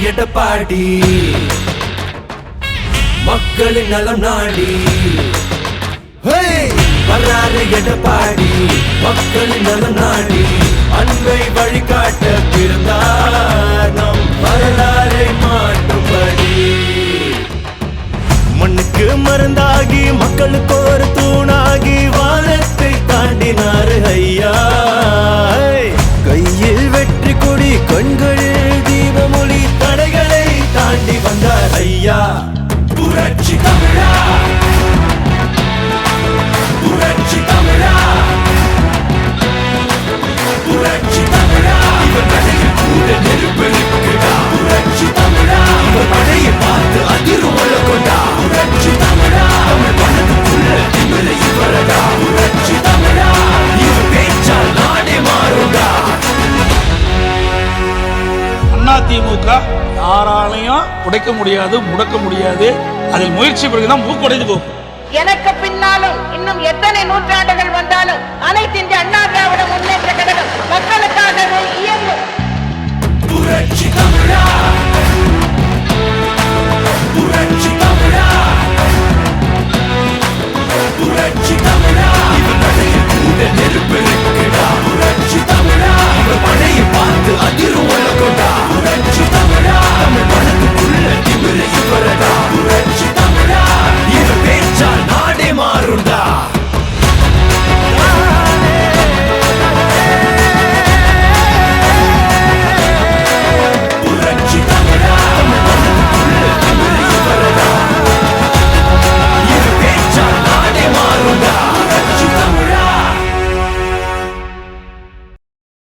எடப்பாடி மக்களின் நலம் நாடி வர்றாரு எடப்பாடி மக்களின் நலம் நாடி அன்பை வழிகாட்ட பிறந்தார் நம் வரலாறை மாற்றும்படி மண்ணுக்கு மருந்தாகி மக்களுக்கு ஒரு தூணாகி வானத்தை தாண்டினாரு ஐயா கையில் வெற்றி கொடி கண்களில் தீபமொழி தடைகளை தாண்டி வந்தார் ஐயா புரட்சி தமிழா புரட்சி தமிழா புரட்சி தமிழா இவர் நடையில் கூட நெருப்பெருக்குடா புரட்சி தமிழா இவர் மழையை பார்த்து அதிரும் கொண்டா புரட்சி தமிழா தமிழ் மனதுக்குள்ள திமிர இவரடா புரட்சி தமிழா இவர் பேச்சால் நாடே மாறுடா. அதிமுக யாராலையும் உடைக்க முடியாது முடக்க முடியாது. அதில் முயற்சி பிறகுதான் மூக்குடைந்து போகும். எனக்கு பின்னாலும் இன்னும் எத்தனை நூற்றாண்டுகள் வந்தாலும்